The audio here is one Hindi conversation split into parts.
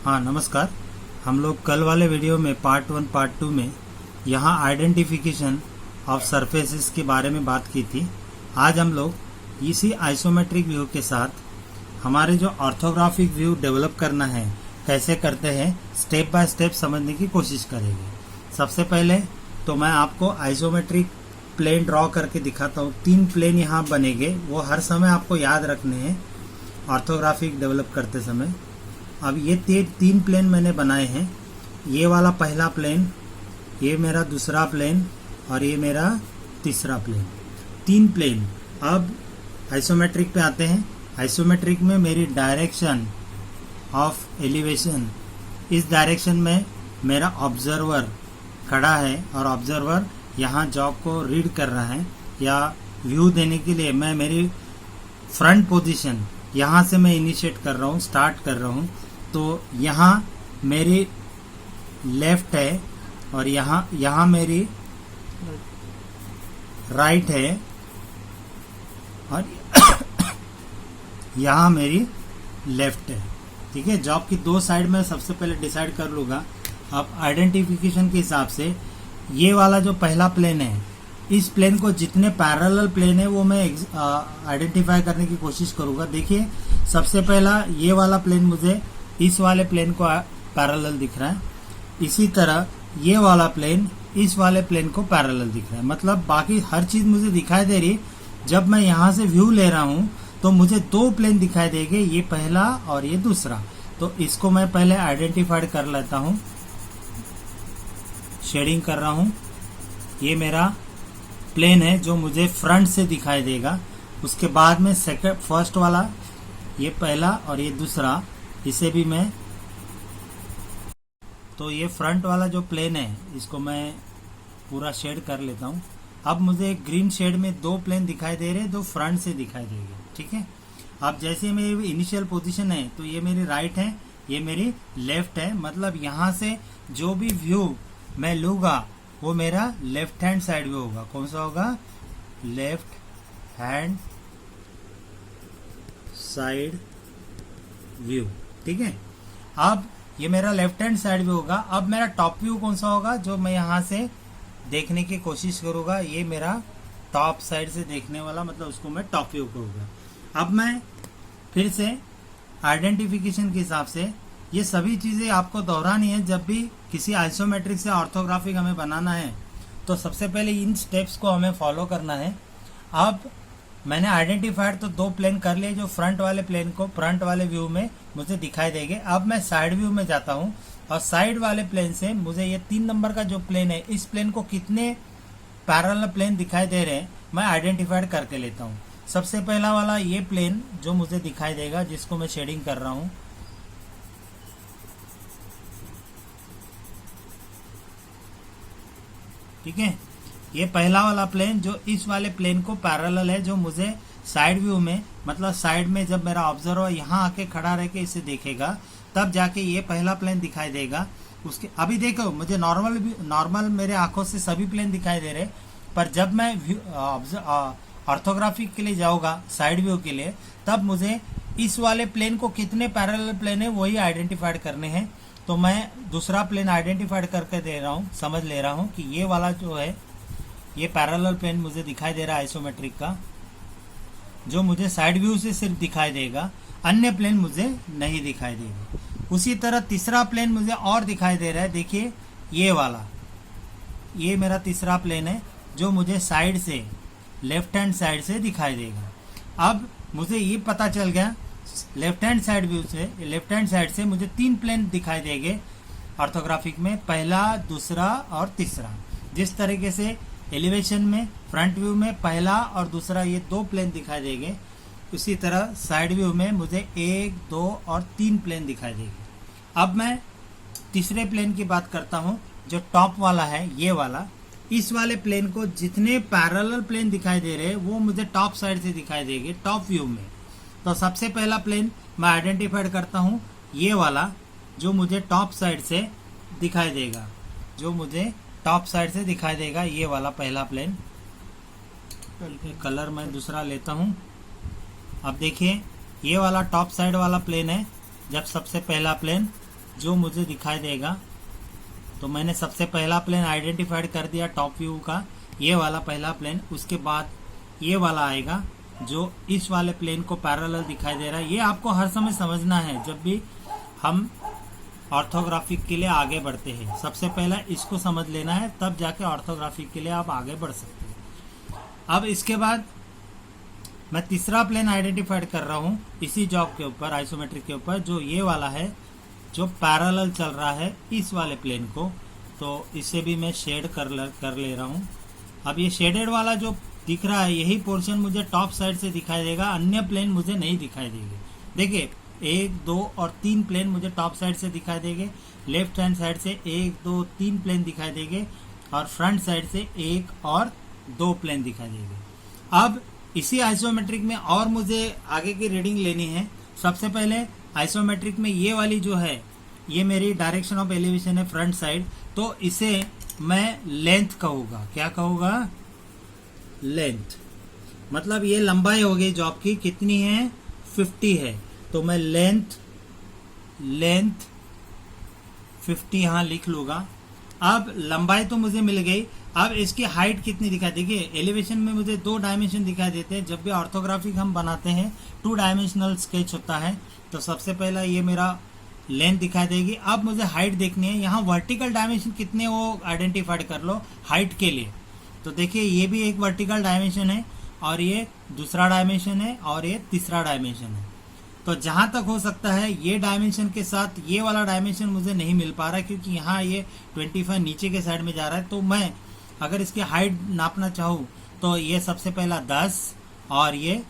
हाँ नमस्कार। हम लोग कल वाले वीडियो में पार्ट 1 पार्ट 2 में यहाँ आइडेंटिफिकेशन ऑफ सरफेसेस के बारे में बात की थी। आज हम लोग इसी आइसोमेट्रिक व्यू के साथ हमारे जो ऑर्थोग्राफिक व्यू डेवलप करना है कैसे करते हैं स्टेप बाय स्टेप समझने की कोशिश करेंगे। सबसे पहले तो मैं आपको आइसोमेट्रिक प्लेन ड्रॉ करके दिखाता हूँ। 3 प्लेन यहाँ बनेंगे, वो हर समय आपको याद रखने हैं ऑर्थोग्राफिक डेवलप करते समय। अब ये 3 प्लेन मैंने बनाए हैं। ये वाला पहला प्लेन, ये मेरा दूसरा प्लेन और ये मेरा तीसरा प्लेन। 3 प्लेन। अब आइसोमेट्रिक पे आते हैं। आइसोमेट्रिक में मेरी डायरेक्शन ऑफ एलिवेशन, इस डायरेक्शन में मेरा ऑब्जर्वर खड़ा है और ऑब्जर्वर यहाँ जॉब को रीड कर रहा है या व्यू देने के लिए मैं मेरी फ्रंट पोजीशन यहाँ से मैं इनिशिएट कर रहा हूँ, स्टार्ट कर रहा हूँ। तो यहाँ मेरी लेफ्ट है और यहाँ मेरी राइट है और यहाँ मेरी लेफ्ट है। ठीक है, जॉब की 2 साइड में सबसे पहले डिसाइड कर लूँगा। अब आइडेंटिफिकेशन के हिसाब से ये वाला जो पहला प्लेन है, इस प्लेन को जितने पैरेलल प्लेन है वो मैं आइडेंटिफाई करने की कोशिश करूँगा। देखिए सबसे पहला ये वाला प्लेन मुझे इस वाले प्लेन को पैरेलल दिख रहा है, इसी तरह ये वाला प्लेन इस वाले प्लेन को पैरेलल दिख रहा है। मतलब बाकी हर चीज मुझे दिखाई दे रही। जब मैं यहाँ से व्यू ले रहा हूँ तो मुझे 2 प्लेन दिखाई देंगे, ये पहला और ये दूसरा। तो इसको मैं पहले आइडेंटिफाइड कर लेता हूँ, शेडिंग कर रहा हूँ। ये मेरा प्लेन है जो मुझे फ्रंट से दिखाई देगा। उसके बाद में फर्स्ट वाला, ये पहला और ये दूसरा, इसे भी मैं, तो ये फ्रंट वाला जो प्लेन है इसको मैं पूरा शेड कर लेता हूँ। अब मुझे ग्रीन शेड में 2 प्लेन दिखाई दे रहे हैं, 2 फ्रंट से दिखाई देंगे। ठीक है, अब जैसे मेरी इनिशियल पोजीशन है तो ये मेरी राइट है, ये मेरी लेफ्ट है। मतलब यहाँ से जो भी व्यू मैं लूँगा वो मेरा लेफ्ट हैंड साइड व्यू होगा। कौन सा होगा? Left hand side view. ठीक है, अब ये मेरा लेफ्ट हैंड साइड व्यू होगा। अब मेरा टॉप व्यू कौन सा होगा जो मैं यहाँ से देखने की कोशिश करूंगा? ये मेरा टॉप साइड से देखने वाला, मतलब उसको मैं टॉप व्यू कहूँगा। अब मैं फिर से आइडेंटिफिकेशन के हिसाब से ये सभी चीजें आपको दोहरानी है। जब भी किसी आइसोमेट्रिक से ऑर्थोग्राफिक हमें बनाना है तो सबसे पहले इन स्टेप्स को हमें फॉलो करना है। अब मैंने आइडेंटिफाइड तो 2 प्लेन कर लिए जो फ्रंट वाले प्लेन को फ्रंट वाले व्यू में मुझे दिखाई देंगे। अब मैं साइड व्यू में जाता हूँ और साइड वाले प्लेन से मुझे ये 3 नंबर का जो प्लेन है, इस प्लेन को कितने पैरेलल प्लेन दिखाई दे रहे हैं मैं आइडेंटिफाइड करके लेता हूँ। सबसे पहला वाला ये प्लेन जो मुझे दिखाई देगा, जिसको मैं शेडिंग कर रहा हूँ, ठीक है, ये पहला वाला प्लेन जो इस वाले प्लेन को पैरेलल है, जो मुझे साइड व्यू में, मतलब साइड में जब मेरा ऑब्जर्वर यहाँ आके खड़ा रह के इसे देखेगा तब जाके ये पहला प्लेन दिखाई देगा। उसके अभी देखो मुझे नॉर्मल मेरे आंखों से सभी प्लेन दिखाई दे रहे, पर जब मैं ऑर्थोग्राफिक के लिए जाऊंगा साइड व्यू के लिए, तब मुझे इस वाले प्लेन को कितने पैरेलल प्लेन है वही आइडेंटिफाइड करने हैं। तो मैं दूसरा प्लेन आइडेंटिफाइड करके दे रहा हूँ, समझ ले रहा हूँ कि ये वाला जो है ये पैरेलल प्लेन मुझे दिखाई दे रहा है आइसोमेट्रिक का, जो मुझे साइड व्यू से सिर्फ दिखाई देगा, अन्य प्लेन मुझे नहीं दिखाई देगा। उसी तरह तीसरा प्लेन मुझे और दिखाई दे रहा है। देखिए ये वाला, ये मेरा तीसरा प्लेन है जो मुझे साइड से, लेफ्ट हैंड साइड से दिखाई देगा। अब मुझे ये पता चल गया लेफ्ट हैंड साइड व्यू से, लेफ्ट हैंड साइड से मुझे 3 प्लेन दिखाई देंगे ऑर्थोग्राफिक में, पहला, दूसरा और तीसरा। जिस तरीके से एलिवेशन में फ्रंट व्यू में पहला और दूसरा ये 2 प्लेन दिखाई देंगे, उसी तरह साइड व्यू में मुझे 1, 2 और 3 प्लेन दिखाई देंगे। अब मैं तीसरे प्लेन की बात करता हूँ जो टॉप वाला है, ये वाला। इस वाले प्लेन को जितने पैरेलल प्लेन दिखाई दे रहे हैं वो मुझे टॉप साइड से दिखाई देंगे, टॉप व्यू में। तो सबसे पहला प्लेन मैं आइडेंटिफाइड करता हूँ ये वाला जो मुझे टॉप साइड से दिखाई देगा, जो मुझे टॉप साइड से दिखाई देगा, ये वाला पहला प्लेन। कलर मैं दूसरा लेता हूँ। अब देखिए ये वाला टॉप साइड वाला प्लेन है। जब सबसे पहला प्लेन जो मुझे दिखाई देगा, तो मैंने सबसे पहला प्लेन आइडेंटिफाइड कर दिया टॉप व्यू का, ये वाला पहला प्लेन। उसके बाद ये वाला आएगा जो इस वाले प्लेन को पैरेलल दिखाई दे रहा है। ये आपको हर समय समझना है जब भी हम ऑर्थोग्राफिक के लिए आगे बढ़ते हैं। सबसे पहला इसको समझ लेना है, तब जाके ऑर्थोग्राफिक के लिए आप आगे बढ़ सकते हैं। अब इसके बाद मैं तीसरा प्लेन आइडेंटिफाइड कर रहा हूँ इसी जॉब के ऊपर, आइसोमेट्रिक के ऊपर, जो ये वाला है जो पैरेलल चल रहा है इस वाले प्लेन को। तो इसे भी मैं शेड कर ले रहा हूँ। अब ये शेडेड वाला जो दिख रहा है, यही पोर्शन मुझे टॉप साइड से दिखाई देगा, अन्य प्लेन मुझे नहीं दिखाई देंगे। देखिए 1, 2 और 3 प्लेन मुझे टॉप साइड से दिखाई देंगे, लेफ्ट हैंड साइड से 1, 2, 3 प्लेन दिखाई देंगे, और फ्रंट साइड से 1 और 2 प्लेन दिखाई देंगे। अब इसी आइसोमेट्रिक में और मुझे आगे की रीडिंग लेनी है। सबसे पहले आइसोमेट्रिक में ये वाली जो है, ये मेरी डायरेक्शन ऑफ एलिवेशन है फ्रंट साइड, तो इसे मैं लेंथ कहूँगा। क्या कहूँगा? लेंथ। मतलब ये लंबाई हो गई जॉब की, कितनी है? 50 है। तो मैं लेंथ 50 यहाँ लिख लूँगा। अब लंबाई तो मुझे मिल गई। अब इसकी हाइट कितनी दिखाई देगी? एलिवेशन में मुझे 2 डायमेंशन दिखाई देते हैं। जब भी ऑर्थोग्राफिक हम बनाते हैं 2 डायमेंशनल स्केच होता है। तो सबसे पहला ये मेरा लेंथ दिखाई देगी। अब मुझे हाइट देखनी है। यहाँ वर्टिकल डायमेंशन कितने वो आइडेंटिफाइड कर लो हाइट के लिए। तो देखिए ये भी एक वर्टिकल डायमेंशन है, और ये दूसरा डायमेंशन है, और ये तीसरा डायमेंशन है। तो जहां तक हो सकता है ये डायमेंशन के साथ ये वाला डायमेंशन मुझे नहीं मिल पा रहा है, क्योंकि यहाँ ये 25 नीचे के साइड में जा रहा है। तो मैं अगर इसकी हाइट नापना चाहूँ तो ये सबसे पहला 10 और ये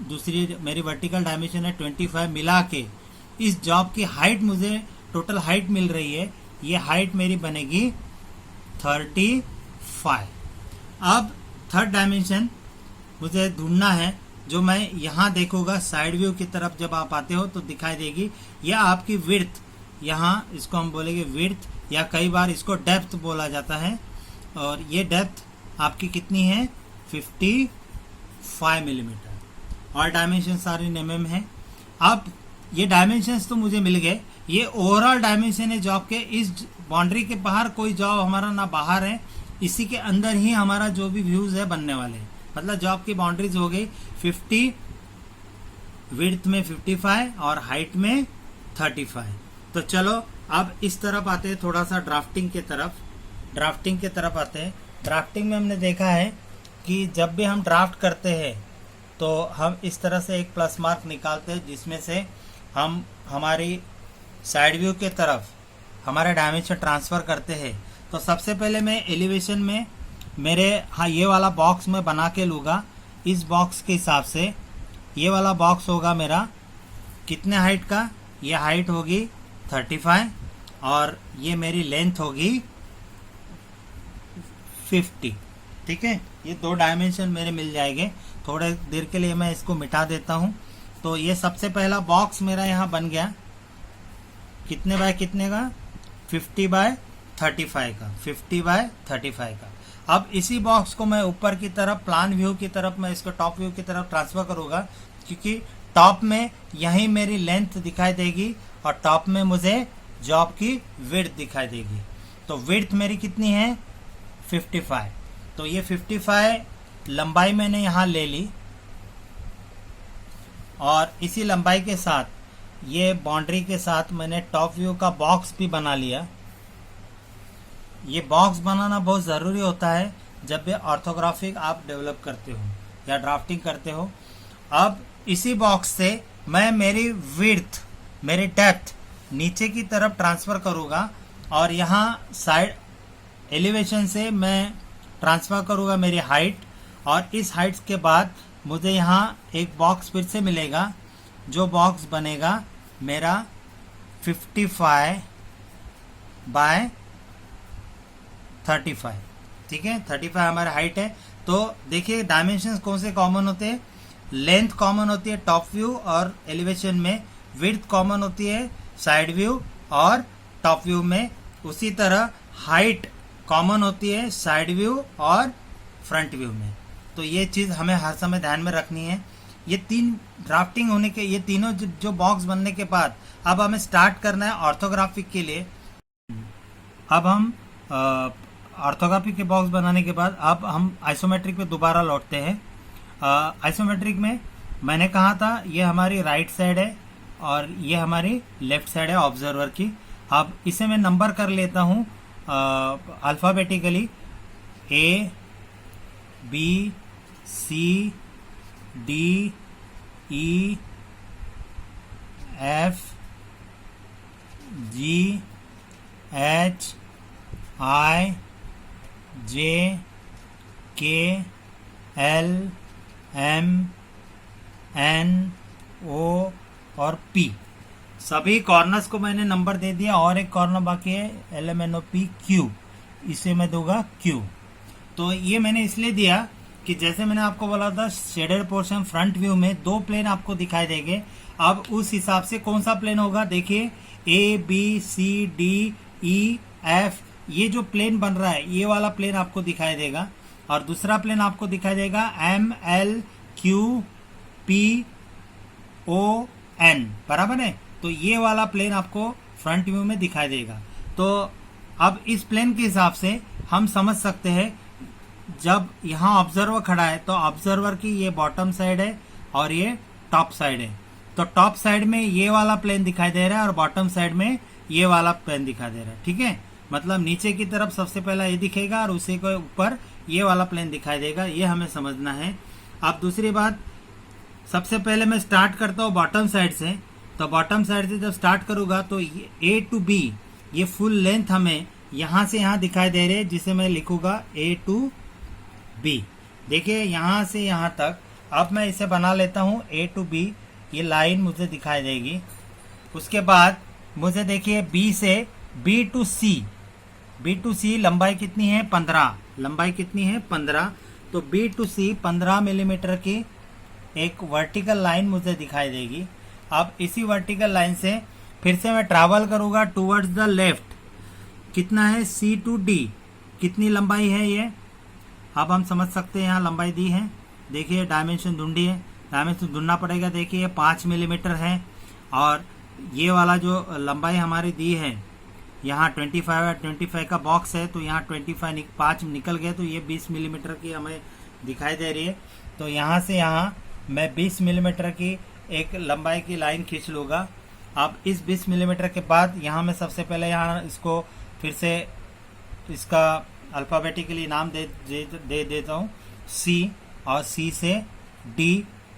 दूसरी मेरी वर्टिकल डायमेंशन है 25, मिला के इस जॉब की हाइट मुझे टोटल हाइट मिल रही है। ये हाइट मेरी बनेगी 35। अब थर्ड डायमेंशन मुझे ढूंढना है, जो मैं यहाँ देखूंगा साइड व्यू की तरफ जब आप आते हो तो दिखाई देगी। यह आपकी विड्थ, यहाँ इसको हम बोलेंगे विड्थ, या कई बार इसको डेप्थ बोला जाता है। और ये डेप्थ आपकी कितनी है? 55 मिलीमीटर। और डायमेंशन सारे mm है। अब ये डायमेंशंस तो मुझे मिल गए। ये ओवरऑल डायमेंशन है जॉब के। इस बाउंड्री के बाहर कोई जॉब हमारा ना बाहर है, इसी के अंदर ही हमारा जो भी व्यूज है बनने वाले हैं। मतलब जॉब की बाउंड्रीज हो गई 50, विड्थ में 55 और हाइट में 35। तो चलो अब इस तरफ आते हैं, थोड़ा सा ड्राफ्टिंग के तरफ आते हैं। ड्राफ्टिंग में हमने देखा है कि जब भी हम ड्राफ्ट करते हैं तो हम इस तरह से एक प्लस मार्क निकालते हैं, जिसमें से हम हमारी साइड व्यू के तरफ हमारा डायमेंशन ट्रांसफ़र करते हैं। तो सबसे पहले मैं एलिवेशन में ये वाला बॉक्स मैं बना के लूँगा। इस बॉक्स के हिसाब से ये वाला बॉक्स होगा मेरा कितने हाइट का? ये हाइट होगी 35 और ये मेरी लेंथ होगी 50। ठीक है, ये 2 डायमेंशन मेरे मिल जाएंगे। थोड़े देर के लिए मैं इसको मिटा देता हूँ। तो ये सबसे पहला बॉक्स मेरा यहाँ बन गया, कितने बाय कितने का? 50 बाय 35 का, 50 बाय 35 का। अब इसी बॉक्स को मैं ऊपर की तरफ प्लान व्यू की तरफ, मैं इसको टॉप व्यू की तरफ ट्रांसफर करूँगा, क्योंकि टॉप में यही मेरी लेंथ दिखाई देगी और टॉप में मुझे जॉब की विड्थ दिखाई देगी। तो विड्थ मेरी कितनी है? 55। तो ये 55 लंबाई मैंने यहाँ ले ली, और इसी लंबाई के साथ ये बाउंड्री के साथ मैंने टॉप व्यू का बॉक्स भी बना लिया। ये बॉक्स बनाना बहुत ज़रूरी होता है जब भी ऑर्थोग्राफिक आप डेवलप करते हो या ड्राफ्टिंग करते हो। अब इसी बॉक्स से मैं मेरी विड्थ, मेरी डेप्थ नीचे की तरफ ट्रांसफ़र करूँगा, और यहाँ साइड एलिवेशन से मैं ट्रांसफ़र करूँगा मेरी हाइट। और इस हाइट के बाद मुझे यहाँ एक बॉक्स फिर से मिलेगा, जो बॉक्स बनेगा मेरा 55 बाय 35। ठीक है, 35 हमारा हाइट है। तो देखिए डायमेंशंस कौन से कॉमन होते हैं? लेंथ कॉमन होती है टॉप व्यू और एलिवेशन में, विड्थ कॉमन होती है साइड व्यू और टॉप व्यू में। उसी तरह हाइट कॉमन होती है साइड व्यू और फ्रंट व्यू में। तो ये चीज़ हमें हर समय ध्यान में रखनी है ये तीन ड्राफ्टिंग होने के, ये तीनों जो बॉक्स बनने के बाद अब हमें स्टार्ट करना है ऑर्थोग्राफिक के लिए। अब हम ऑर्थोग्राफिक के बॉक्स बनाने के बाद अब हम आइसोमेट्रिक पे दोबारा लौटते हैं। आइसोमेट्रिक में मैंने कहा था ये हमारी राइट साइड है और ये हमारी लेफ्ट साइड है ऑब्जर्वर की। अब इसे मैं नंबर कर लेता हूँ alphabetically, A B C D E F G H I J K L M N O और P। सभी कॉर्नर्स को मैंने नंबर दे दिया और एक कॉर्नर बाकी है LMNOP Q, इसे मैं दूंगा Q। तो ये मैंने इसलिए दिया कि जैसे मैंने आपको बोला था शेडेड पोर्शन फ्रंट व्यू में दो प्लेन आपको दिखाई देंगे। अब उस हिसाब से कौन सा प्लेन होगा, देखिए A B C D E F, ये जो प्लेन बन रहा है ये वाला प्लेन आपको दिखाई देगा और दूसरा प्लेन आपको दिखाई देगा M L Q P O N, बराबर है। तो ये वाला प्लेन आपको फ्रंट व्यू में दिखाई देगा। तो अब इस प्लेन के हिसाब से हम समझ सकते हैं, जब यहाँ ऑब्जर्वर खड़ा है तो ऑब्जर्वर की ये बॉटम साइड है और ये टॉप साइड है। तो टॉप साइड में ये वाला प्लेन दिखाई दे रहा है और बॉटम साइड में ये वाला प्लेन दिखाई दे रहा है, ठीक है। मतलब नीचे की तरफ सबसे पहला ये दिखेगा और उसी के ऊपर ये वाला प्लेन दिखाई देगा, ये हमें समझना है। अब दूसरी बात, सबसे पहले मैं स्टार्ट करता हूँ बॉटम साइड से। तो बॉटम साइड से जब स्टार्ट करूंगा तो A to B ये फुल लेंथ हमें यहाँ से यहाँ दिखाई दे रही है, जिसे मैं लिखूंगा A to B। देखिए यहाँ से यहाँ तक अब मैं इसे बना लेता हूँ A to B, ये लाइन मुझे दिखाई देगी। उसके बाद मुझे देखिए B से B to C, B to C लंबाई कितनी है 15, लंबाई कितनी है 15। तो B to C 15 मिलीमीटर की एक वर्टिकल लाइन मुझे दिखाई देगी। अब इसी वर्टिकल लाइन से फिर से मैं ट्रैवल करूंगा टूवर्ड्स द लेफ्ट। कितना है C to D, कितनी लंबाई है ये, अब हम समझ सकते हैं। यहाँ लंबाई दी है, देखिए डायमेंशन ढूंढी है, डायमेंशन ढूंढना पड़ेगा। देखिए 5 मिलीमीटर है और ये वाला जो लंबाई हमारी दी है यहाँ 25 है, 25 का बॉक्स है तो यहाँ 5 निकल गए, तो ये 20 मिलीमीटर की हमें दिखाई दे रही है। तो यहाँ से यहाँ मैं 20 मिलीमीटर की एक लंबाई की लाइन खींच लूँगा। अब इस 20 मिलीमीटर के बाद यहाँ मैं सबसे पहले यहाँ इसको फिर से इसका अल्फ़ाबेटिकली नाम दे देता हूँ C, और C से D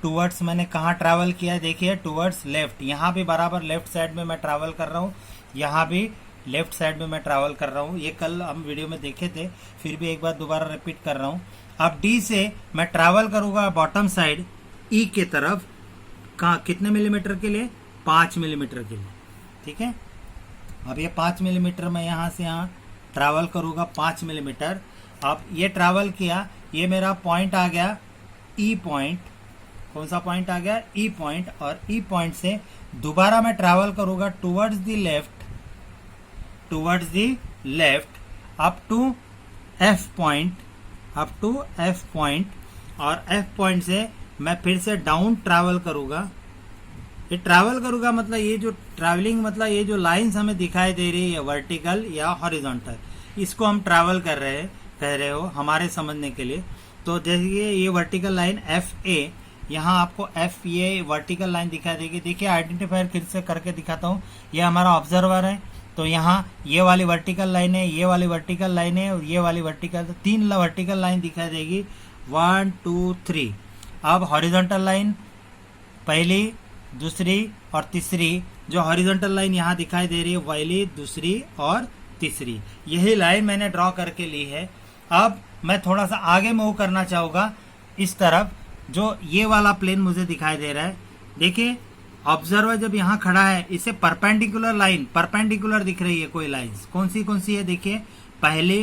टूवर्ड्स मैंने कहाँ ट्रैवल किया, देखिए टूवर्ड्स लेफ्ट। यहाँ भी बराबर लेफ्ट साइड में मैं ट्रैवल कर रहा हूँ, यहाँ भी लेफ्ट साइड में मैं ट्रैवल कर रहा हूँ। ये कल हम वीडियो में देखे थे, फिर भी एक बार दोबारा रिपीट कर रहा हूँ। अब D से मैं ट्रैवल करूँगा बॉटम साइड E के तरफ, कहाँ कितने मिलीमीटर के लिए, 5 मिलीमीटर के लिए, ठीक है। अब ये 5 मिलीमीटर मैं यहाँ से यहाँ ट्रैवल करूँगा 5 मिलीमीटर। अब ये ट्रैवल किया, ये मेरा पॉइंट आ गया E पॉइंट। कौन सा पॉइंट आ गया, E पॉइंट। और E पॉइंट से दोबारा मैं ट्रैवल करूँगा towards the left up to F point, और F पॉइंट से मैं फिर से डाउन ट्रैवल करूँगा। ये ट्रैवल करूँगा मतलब ये जो ट्रैवलिंग मतलब ये जो लाइंस हमें दिखाई दे रही है वर्टिकल या हॉरिजॉन्टल, इसको हम ट्रैवल कह रहे हो हमारे समझने के लिए। तो जैसे ये वर्टिकल लाइन FA, यहाँ आपको F ये वर्टिकल लाइन दिखाई देगी। देखिए आइडेंटिफायर फिर से करके दिखाता हूँ, ये हमारा ऑब्जर्वर है। तो यहाँ ये वाली वर्टिकल लाइन है, ये वाली वर्टिकल लाइन है और ये वाली वर्टिकल, तो 3 वर्टिकल लाइन दिखाई देगी, 1 2 3। अब हॉरिजॉन्टल लाइन पहली, दूसरी और तीसरी, जो हॉरिजॉन्टल लाइन यहाँ दिखाई दे रही है पहली, दूसरी और तीसरी, यही लाइन मैंने ड्रॉ करके ली है। अब मैं थोड़ा सा आगे मूव करना चाहूँगा इस तरफ, जो ये वाला प्लेन मुझे दिखाई दे रहा है। देखिए ऑब्जर्वर जब यहाँ खड़ा है, इसे परपेंडिकुलर लाइन, परपेंडिकुलर दिख रही है कोई लाइन्स, कौन सी है, देखिए पहली,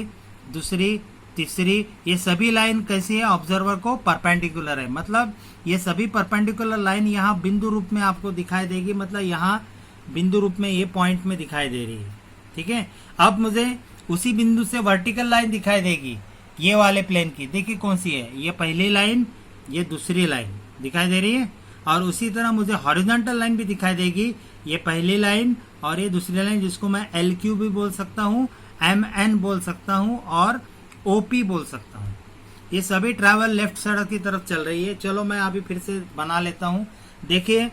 दूसरी, तीसरी, ये सभी लाइन कैसी है, ऑब्जर्वर को परपेंडिकुलर है। मतलब ये सभी परपेंडिकुलर लाइन यहाँ बिंदु रूप में आपको दिखाई देगी, मतलब यहाँ बिंदु रूप में ये पॉइंट में दिखाई दे रही है, ठीक है। अब मुझे उसी बिंदु से वर्टिकल लाइन दिखाई देगी ये वाले प्लेन की, देखिए कौन सी है, ये पहली लाइन, ये दूसरी लाइन, दिखाई दे रही है। और उसी तरह मुझे हॉरिजॉन्टल लाइन भी दिखाई देगी, ये पहली लाइन और ये दूसरी लाइन, जिसको मैं LQ भी बोल सकता हूँ, MN बोल सकता हूँ और OP बोल सकता हूँ। ये सभी ट्रैवल लेफ्ट साइड की तरफ चल रही है। चलो मैं अभी फिर से बना लेता हूँ। देखिए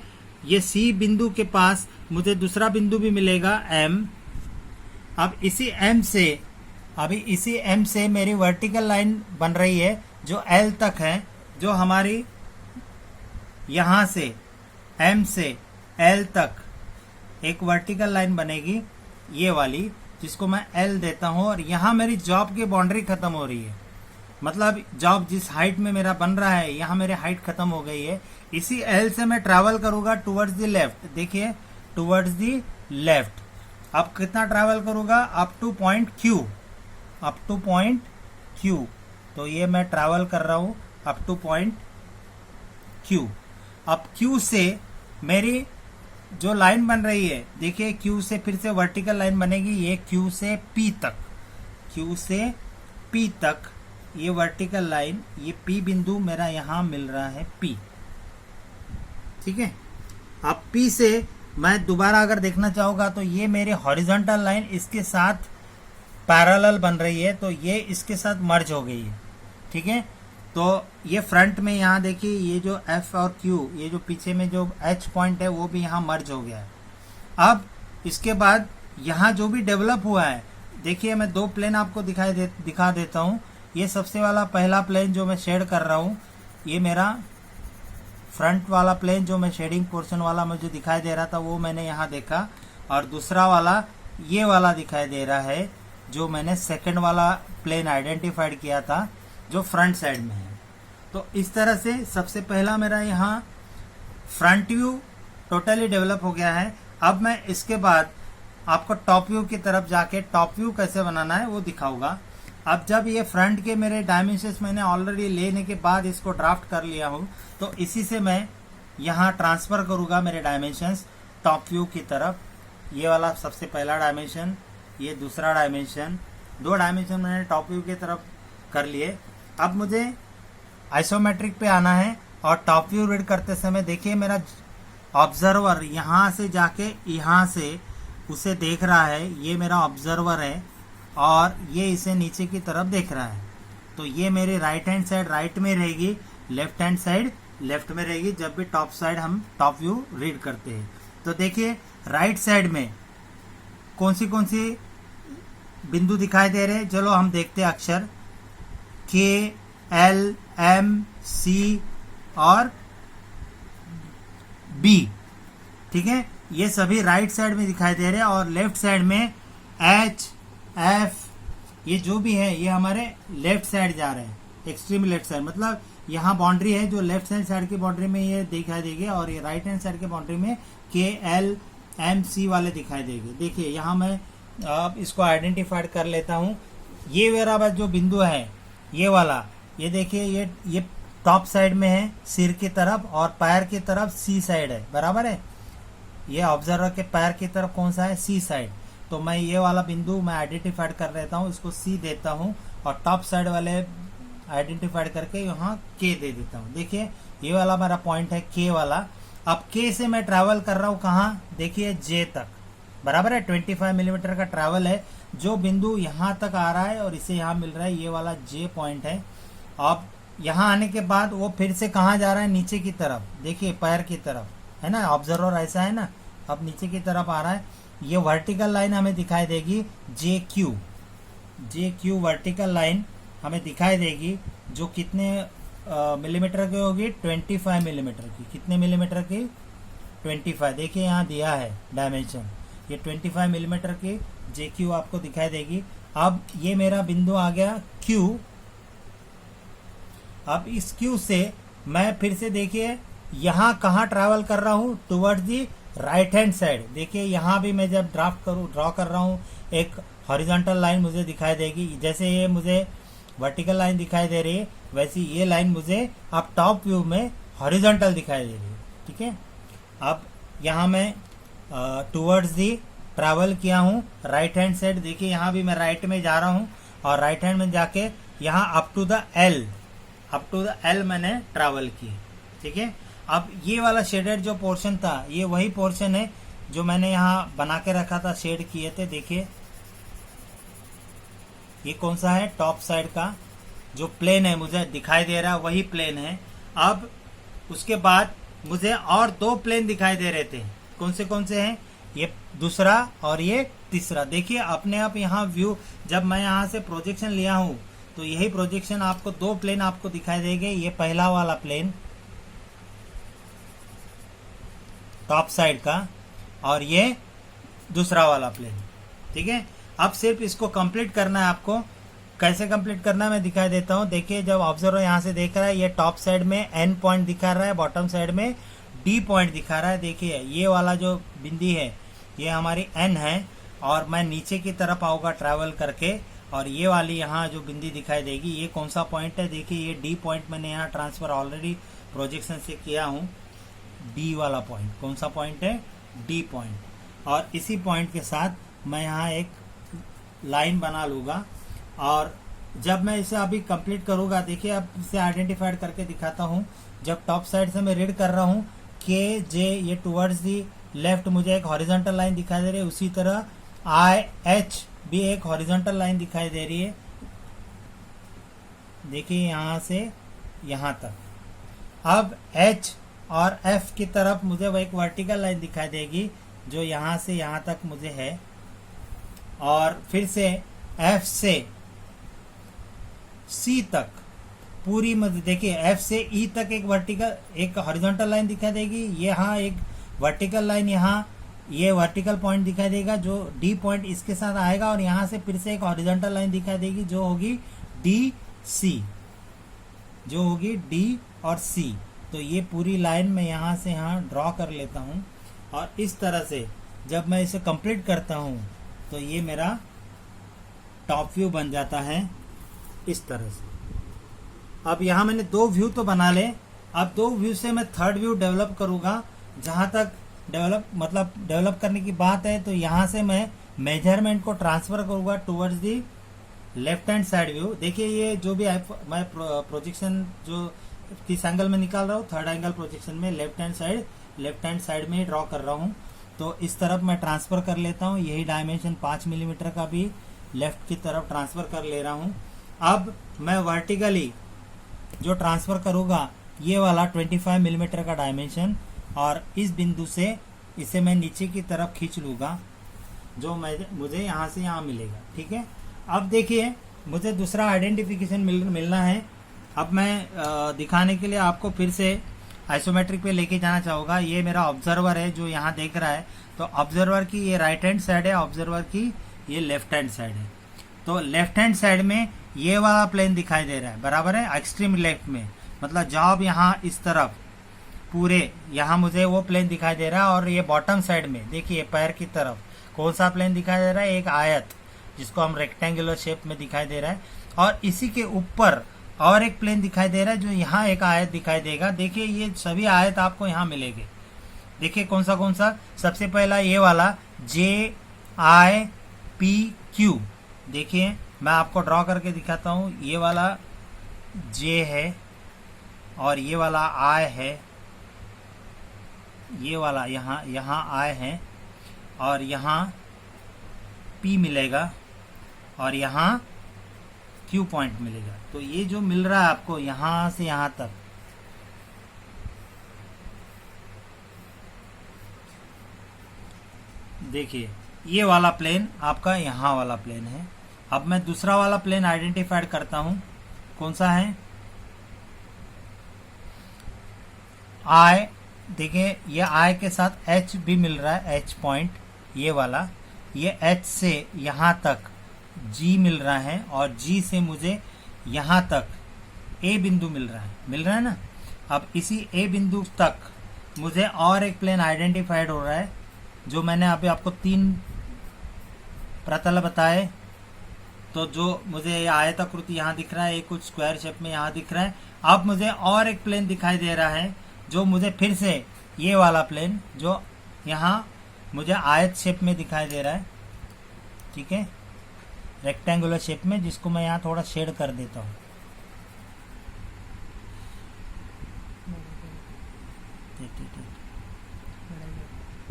ये C बिंदु के पास मुझे दूसरा बिंदु भी मिलेगा M। अब इसी M से मेरी वर्टिकल लाइन बन रही है जो L तक है, जो हमारी यहाँ से M से L तक एक वर्टिकल लाइन बनेगी, ये वाली, जिसको मैं L देता हूँ। और यहाँ मेरी जॉब की बाउंड्री खत्म हो रही है, मतलब जॉब जिस हाइट में मेरा बन रहा है, यहाँ मेरी हाइट खत्म हो गई है। इसी L से मैं ट्रैवल करूंगा टुवर्ड्स द लेफ्ट। देखिए टुवर्ड्स द लेफ्ट। अब कितना ट्रैवल करूंगा? Up two point Q। तो ये मैं ट्रैवल कर रहा हूं अप टू पॉइंट Q। अब Q से मेरी जो लाइन बन रही है, देखिए Q से फिर से वर्टिकल लाइन बनेगी, ये Q से P तक ये वर्टिकल लाइन, ये P बिंदु मेरा यहाँ मिल रहा है P, ठीक है। अब P से मैं दोबारा अगर देखना चाहूँगा तो ये मेरी हॉरिजॉन्टल लाइन इसके साथ पैरेलल बन रही है, तो ये इसके साथ मर्ज हो गई है, ठीक है। तो ये फ्रंट में यहाँ देखिए, ये जो F और Q, ये जो पीछे में जो H पॉइंट है वो भी यहाँ मर्ज हो गया है। अब इसके बाद यहाँ जो भी डेवलप हुआ है, देखिए मैं दो प्लेन आपको दिखा देता हूँ। ये सबसे वाला पहला प्लेन जो मैं शेड कर रहा हूँ, ये मेरा फ्रंट वाला प्लेन जो मैं शेडिंग पोर्शन वाला मुझे दिखाई दे रहा था, वो मैंने यहाँ देखा। और दूसरा वाला ये वाला दिखाई दे रहा है, जो मैंने सेकंड वाला प्लेन आइडेंटिफाइड किया था, जो फ्रंट साइड में है। तो इस तरह से सबसे पहला मेरा यहाँ फ्रंट व्यू टोटली डेवलप हो गया है। अब मैं इसके बाद आपको टॉप व्यू की तरफ जाके टॉप व्यू कैसे बनाना है वो दिखाऊंगा। अब जब ये फ्रंट के मेरे डायमेंशंस मैंने ऑलरेडी लेने के बाद इसको ड्राफ्ट कर लिया हूँ, तो इसी से मैं यहाँ ट्रांसफर करूँगा मेरे डायमेंशंस टॉप व्यू की तरफ। ये वाला सबसे पहला डायमेंशन, ये दूसरा डायमेंशन, दो डायमेंशन मैंने टॉप व्यू की तरफ कर लिए। अब मुझे आइसोमेट्रिक पे आना है और टॉप व्यू रीड करते समय देखिए मेरा ऑब्जर्वर यहाँ से जाके यहाँ से उसे देख रहा है, ये मेरा ऑब्जर्वर है और ये इसे नीचे की तरफ देख रहा है। तो ये मेरी राइट हैंड साइड राइट में रहेगी, लेफ्ट हैंड साइड लेफ्ट में रहेगी जब भी टॉप साइड हम टॉप व्यू रीड करते हैं। तो देखिए राइट साइड में कौन सी बिंदु दिखाई दे रहे हैं, चलो हम देखते हैं अक्षर K, L, M, C और B, ठीक है। ये सभी राइट साइड में दिखाई दे रहे हैं और लेफ्ट साइड में H, F, ये जो भी है ये हमारे लेफ्ट साइड जा रहे हैं, एक्सट्रीम लेफ्ट साइड। मतलब यहाँ बाउंड्री है जो लेफ्ट हैंड साइड की बाउंड्री में ये दिखाई देगी और ये राइट हैंड साइड की बाउंड्री में K, L, M, C वाले दिखाई देंगे। देखिए यहाँ मैं अब इसको आइडेंटिफाइड कर लेता हूँ। ये मेरा जो बिंदु है ये वाला, ये देखिए ये टॉप साइड में है सिर की तरफ और पैर की तरफ C साइड है, बराबर है। ये ऑब्जर्वर के पैर की तरफ कौन सा है? C side. तो मैं ये वाला बिंदु मैं आइडेंटिफाइड कर लेता हूँ, इसको C देता हूँ और टॉप साइड वाले आइडेंटिफाइड करके यहाँ K दे देता हूँ। देखिए ये वाला मेरा पॉइंट है K वाला। अब K से मैं ट्रैवल कर रहा हूँ कहाँ? देखिए J तक, बराबर है। 25 मिलीमीटर का ट्रैवल है, जो बिंदु यहाँ तक आ रहा है और इसे यहाँ मिल रहा है, ये वाला J पॉइंट है। अब यहाँ आने के बाद वो फिर से कहाँ जा रहा है? नीचे की तरफ, देखिए पैर की तरफ है ना, ऑब्जर्वर ऐसा है ना, अब नीचे की तरफ आ रहा है। ये वर्टिकल लाइन हमें दिखाई देगी JQ वर्टिकल लाइन हमें दिखाई देगी, जो कितने मिलीमीटर की होगी? 25 मिलीमीटर की। कितने मिलीमीटर की? 25। देखिए यहाँ दिया है डायमेंशन, ये 25 मिलीमीटर की JQ आपको दिखाई देगी। अब ये मेरा बिंदु आ गया Q। अब इस Q से मैं फिर से देखिए यहाँ कहाँ ट्रैवल कर रहा हूँ? Towards the right hand side. देखिए यहाँ भी मैं जब ड्रॉ कर रहा हूँ, एक हॉरिजॉन्टल लाइन मुझे दिखाई देगी। जैसे ये मुझे वर्टिकल लाइन दिखाई दे रही है, वैसी ये लाइन मुझे अब टॉप व्यू में हॉरिजॉन्टल दिखाई दे रही है, ठीक है। अब यहाँ मैं टुवर्ड्स दी ट्रैवल किया हूँ राइट हैंड साइड। देखिए यहाँ भी मैं राइट में जा रहा हूँ और राइट हैंड में जाके यहाँ अप टू द L मैंने ट्रैवल की। ठीक है। अब ये वाला शेडेड जो पोर्शन था ये वही पोर्शन है जो मैंने यहाँ बना के रखा था, शेड किए थे। देखिए ये कौन सा है, टॉप साइड का जो प्लेन है मुझे दिखाई दे रहा है वही प्लेन है। अब उसके बाद मुझे और दो प्लेन दिखाई दे रहे थे, कौन से हैं, ये दूसरा और ये तीसरा। देखिए अपने आप यहाँ व्यू, जब मैं यहाँ से प्रोजेक्शन लिया हूँ तो यही प्रोजेक्शन आपको दो प्लेन आपको दिखाई देंगे। ये पहला वाला प्लेन टॉप साइड का और ये दूसरा वाला प्लेन, ठीक है। अब सिर्फ इसको कंप्लीट करना है आपको। कैसे कंप्लीट करना है मैं दिखाई देता हूँ। देखिए जब ऑब्जर्वर यहाँ से देख रहा है, ये टॉप साइड में एन पॉइंट दिखा रहा है, बॉटम साइड में डी पॉइंट दिखा रहा है। देखिए ये वाला जो बिंदी है ये हमारी एन है और मैं नीचे की तरफ आऊँगा ट्रैवल करके, और ये वाली यहाँ जो बिंदी दिखाई देगी ये कौन सा पॉइंट है, देखिए ये डी पॉइंट मैंने यहाँ ट्रांसफर ऑलरेडी प्रोजेक्शन से किया हूँ। डी वाला पॉइंट कौन सा पॉइंट है, डी पॉइंट। और इसी पॉइंट के साथ मैं यहाँ एक लाइन बना लूँगा, और जब मैं इसे अभी कंप्लीट करूँगा, देखिए अब इसे आइडेंटिफाइड करके दिखाता हूँ। जब टॉप साइड से मैं रीड कर रहा हूँ के जे, ये टुवर्ड्स दी लेफ्ट मुझे एक हॉरिजॉन्टल लाइन दिखाई दे रही है, उसी तरह आई एच भी एक हॉरिजॉन्टल लाइन दिखाई दे रही है। देखिए यहाँ से यहाँ तक। अब एच और एफ की तरफ मुझे वो एक वर्टिकल लाइन दिखाई देगी जो यहाँ से यहाँ तक मुझे है, और फिर से एफ से सी तक पूरी मध्य, देखिए एफ से ई तक एक वर्टिकल, एक हॉरिजॉन्टल लाइन दिखाई देगी। यहाँ एक वर्टिकल लाइन, यहाँ ये वर्टिकल पॉइंट दिखाई देगा जो डी पॉइंट इसके साथ आएगा, और यहाँ से फिर से एक हॉरिजॉन्टल लाइन दिखाई देगी जो होगी डी सी, जो होगी डी और सी। तो ये पूरी लाइन मैं यहाँ से यहाँ ड्रॉ कर लेता हूँ, और इस तरह से जब मैं इसे कंप्लीट करता हूँ तो ये मेरा टॉप व्यू बन जाता है इस तरह से। अब यहाँ मैंने दो व्यू तो बना ले, अब दो व्यू से मैं थर्ड व्यू डेवलप करूँगा। जहाँ तक डेवलप करने की बात है तो यहाँ से मैं मेजरमेंट को ट्रांसफर करूँगा towards the left hand side view. देखिए ये जो भी मैं प्रोजेक्शन जो किस एंगल में निकाल रहा हूँ, थर्ड एंगल प्रोजेक्शन में लेफ्ट हैंड साइड में ही ड्रॉ कर रहा हूँ। तो इस तरफ मैं ट्रांसफर कर लेता हूँ, यही डायमेंशन 5 मिलीमीटर का भी लेफ्ट की तरफ ट्रांसफर कर ले रहा हूँ। अब मैं वर्टिकली जो ट्रांसफर करूँगा ये वाला 25 मिलीमीटर का डायमेंशन, और इस बिंदु से इसे मैं नीचे की तरफ खींच लूँगा जो मुझे यहाँ से यहाँ मिलेगा, ठीक है। अब देखिए मुझे दूसरा आइडेंटिफिकेशन मिलना है। अब मैं दिखाने के लिए आपको फिर से आइसोमेट्रिक पे लेके जाना चाहूँगा। ये मेरा ऑब्जर्वर है जो यहाँ देख रहा है, तो ऑब्जर्वर की ये राइट हैंड साइड है, ऑब्जर्वर की ये लेफ्ट हैंड साइड है। तो लेफ्ट हैंड साइड में ये वाला प्लेन दिखाई दे रहा है, बराबर है, एक्सट्रीम लेफ्ट में, मतलब जॉब यहाँ इस तरफ पूरे यहाँ मुझे वो प्लेन दिखाई दे रहा है। और ये बॉटम साइड में देखिए पैर की तरफ कौन सा प्लेन दिखाई दे रहा है, एक आयत जिसको हम रेक्टेंगुलर शेप में दिखाई दे रहा है, और इसी के ऊपर और एक प्लेन दिखाई दे रहा है जो यहाँ एक आयत दिखाई देगा। देखिए ये सभी आयत आपको यहाँ मिलेंगे। देखिए कौन सा, सबसे पहला ये वाला जे आई पी क्यू, देखिए मैं आपको ड्रॉ करके दिखाता हूँ। ये वाला जे है और ये वाला आई है, ये वाला यहाँ आई है, और यहाँ पी मिलेगा, और यहाँ क्यू पॉइंट मिलेगा। तो ये जो मिल रहा है आपको यहाँ से यहाँ तक, देखिए ये वाला प्लेन आपका यहाँ वाला प्लेन है। अब मैं दूसरा वाला प्लेन आइडेंटिफाइड करता हूँ, कौन सा है, आई, देखिए ये आई के साथ एच भी मिल रहा है, एच पॉइंट ये वाला, ये एच से यहाँ तक जी मिल रहा है, और जी से मुझे यहाँ तक ए बिंदु मिल रहा है ना। अब इसी ए बिंदु तक मुझे और एक प्लेन आइडेंटिफाइड हो रहा है, जो मैंने अभी आपको 3 प्रतल बताए। तो जो मुझे ये आयताकृति यहाँ दिख रहा है, ये कुछ स्क्वायर शेप में यहाँ दिख रहा है। अब मुझे और एक प्लेन दिखाई दे रहा है जो मुझे फिर से ये वाला प्लेन जो यहाँ मुझे आयत शेप में दिखाई दे रहा है, ठीक है, रेक्टेंगुलर शेप में, जिसको मैं यहाँ थोड़ा शेड कर देता हूँ।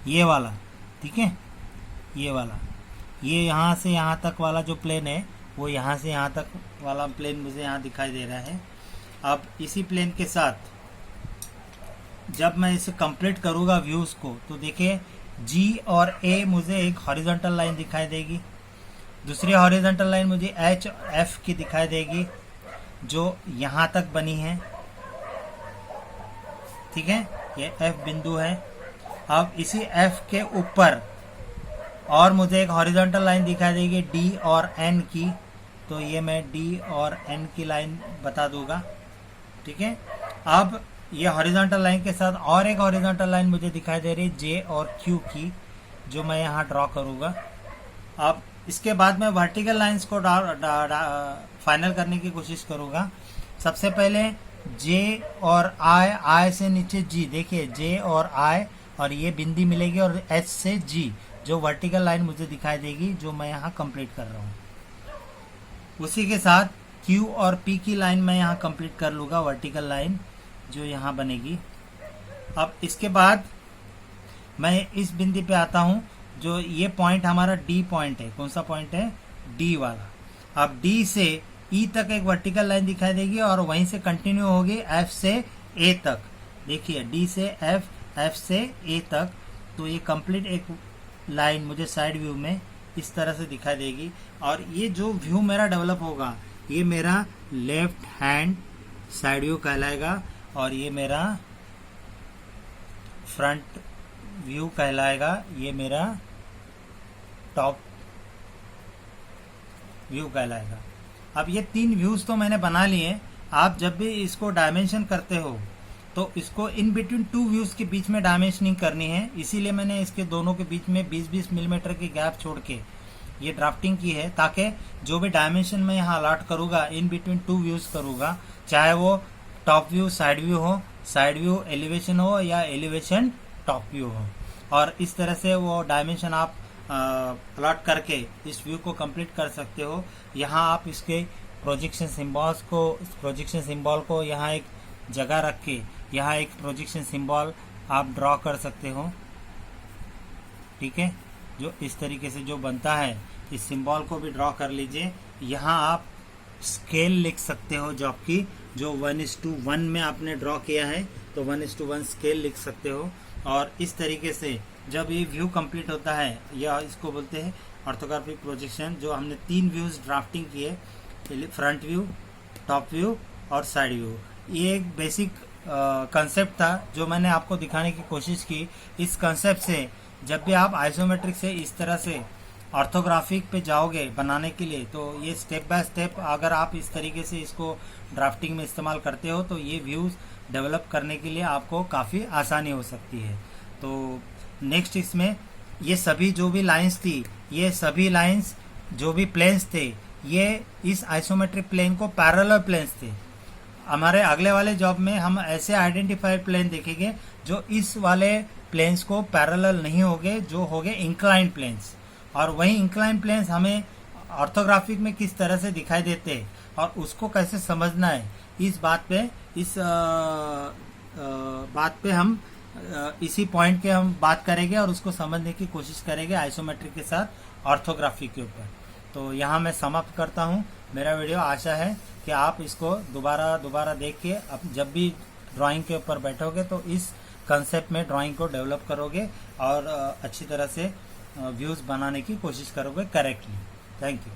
ये वाला, ठीक है, ये वाला, ये यहाँ से यहाँ तक वाला जो प्लेन है वो यहाँ से यहाँ तक वाला प्लेन मुझे यहाँ दिखाई दे रहा है। अब इसी प्लेन के साथ जब मैं इसे कंप्लीट करूँगा व्यूज़ को, तो देखिए G और A मुझे एक हॉरिजॉन्टल लाइन दिखाई देगी, दूसरी हॉरिजॉन्टल लाइन मुझे H और F की दिखाई देगी जो यहाँ तक बनी है, ठीक है, ये F बिंदु है। अब इसी F के ऊपर और मुझे एक हॉरिजॉन्टल लाइन दिखाई देगी D और N की, तो ये मैं D और N की लाइन बता दूंगा, ठीक है। अब ये हॉरिजॉन्टल लाइन के साथ और एक हॉरिजॉन्टल लाइन मुझे दिखाई दे रही है J और Q की, जो मैं यहाँ ड्रॉ करूँगा। अब इसके बाद मैं वर्टिकल लाइंस को फाइनल करने की कोशिश करूँगा। सबसे पहले J और I से नीचे G, देखिए J और I और ये बिंदी मिलेगी, और H से G जो वर्टिकल लाइन मुझे दिखाई देगी, जो मैं यहाँ कंप्लीट कर रहा हूँ। उसी के साथ Q और P की लाइन मैं यहाँ कंप्लीट कर लूँगा, वर्टिकल लाइन जो यहाँ बनेगी। अब इसके बाद मैं इस बिंदी पे आता हूँ, जो ये पॉइंट हमारा D पॉइंट है। कौन सा पॉइंट है? D वाला। अब D से E तक एक वर्टिकल लाइन दिखाई देगी और वहीं से कंटिन्यू होगी F से A तक। देखिए D से F, F से A तक, तो ये कंप्लीट एक लाइन मुझे साइड व्यू में इस तरह से दिखाई देगी। और ये जो व्यू मेरा डेवलप होगा, ये मेरा लेफ्ट हैंड साइड व्यू कहलाएगा, और ये मेरा फ्रंट व्यू कहलाएगा, ये मेरा टॉप व्यू कहलाएगा। अब ये तीन व्यूज तो मैंने बना लिए। आप जब भी इसको डायमेंशन करते हो तो इसको इन बिटवीन टू व्यूज के बीच में डायमेंशनिंग करनी है, इसीलिए मैंने इसके दोनों के बीच में 20-20 मिलीमीटर की गैप छोड़ के ये ड्राफ्टिंग की है, ताकि जो भी डायमेंशन मैं यहाँ अलॉट करूँगा इन बिटवीन टू व्यूज करूँगा, चाहे वो टॉप व्यू साइड व्यू हो, साइड व्यू एलिवेशन हो, या एलिवेशन टॉप व्यू हो, और इस तरह से वो डायमेंशन आप अलॉट करके इस व्यू को कंप्लीट कर सकते हो। यहाँ आप इसके प्रोजेक्शन सिंबल को यहाँ एक जगह रख के यहाँ एक प्रोजेक्शन सिंबल आप ड्रॉ कर सकते हो, ठीक है, जो इस तरीके से जो बनता है, इस सिंबल को भी ड्रॉ कर लीजिए। यहाँ आप स्केल लिख सकते हो, जबकि जो 1:1 में आपने ड्रॉ किया है तो 1:1 स्केल लिख सकते हो। और इस तरीके से जब ये व्यू कंप्लीट होता है, या इसको बोलते हैं ऑर्थोग्राफिक प्रोजेक्शन, जो हमने 3 व्यूज ड्राफ्टिंग किए, फ्रंट व्यू, टॉप व्यू और साइड व्यू। ये एक बेसिक कंसेप्ट था जो मैंने आपको दिखाने की कोशिश की। इस कंसेप्ट से जब भी आप आइसोमेट्रिक से इस तरह से ऑर्थोग्राफिक पे जाओगे बनाने के लिए, तो ये स्टेप बाय स्टेप अगर आप इस तरीके से इसको ड्राफ्टिंग में इस्तेमाल करते हो, तो ये व्यूज़ डेवलप करने के लिए आपको काफ़ी आसानी हो सकती है। तो नेक्स्ट इसमें ये सभी जो भी लाइंस थी, ये सभी लाइंस जो भी प्लेन्स थे, ये इस आइसोमेट्रिक प्लेन को पैरेलल प्लेन्स थे। हमारे अगले वाले जॉब में हम ऐसे आइडेंटिफाइड प्लेन देखेंगे जो इस वाले प्लेन्स को पैरेलल नहीं होंगे, जो होंगे इंक्लाइन प्लेन्स। और वही इंक्लाइन प्लेन्स हमें ऑर्थोग्राफिक में किस तरह से दिखाई देते हैं और उसको कैसे समझना है, इस बात पे हम इसी पॉइंट के हम बात करेंगे और उसको समझने की कोशिश करेंगे आइसोमेट्रिक के साथ ऑर्थोग्राफी के ऊपर। तो यहाँ मैं समाप्त करता हूँ मेरा वीडियो। आशा है कि आप इसको दोबारा देख के अब जब भी ड्राइंग के ऊपर बैठोगे तो इस कंसेप्ट में ड्राइंग को डेवलप करोगे और अच्छी तरह से व्यूज़ बनाने की कोशिश करोगे करेक्टली। Thank you.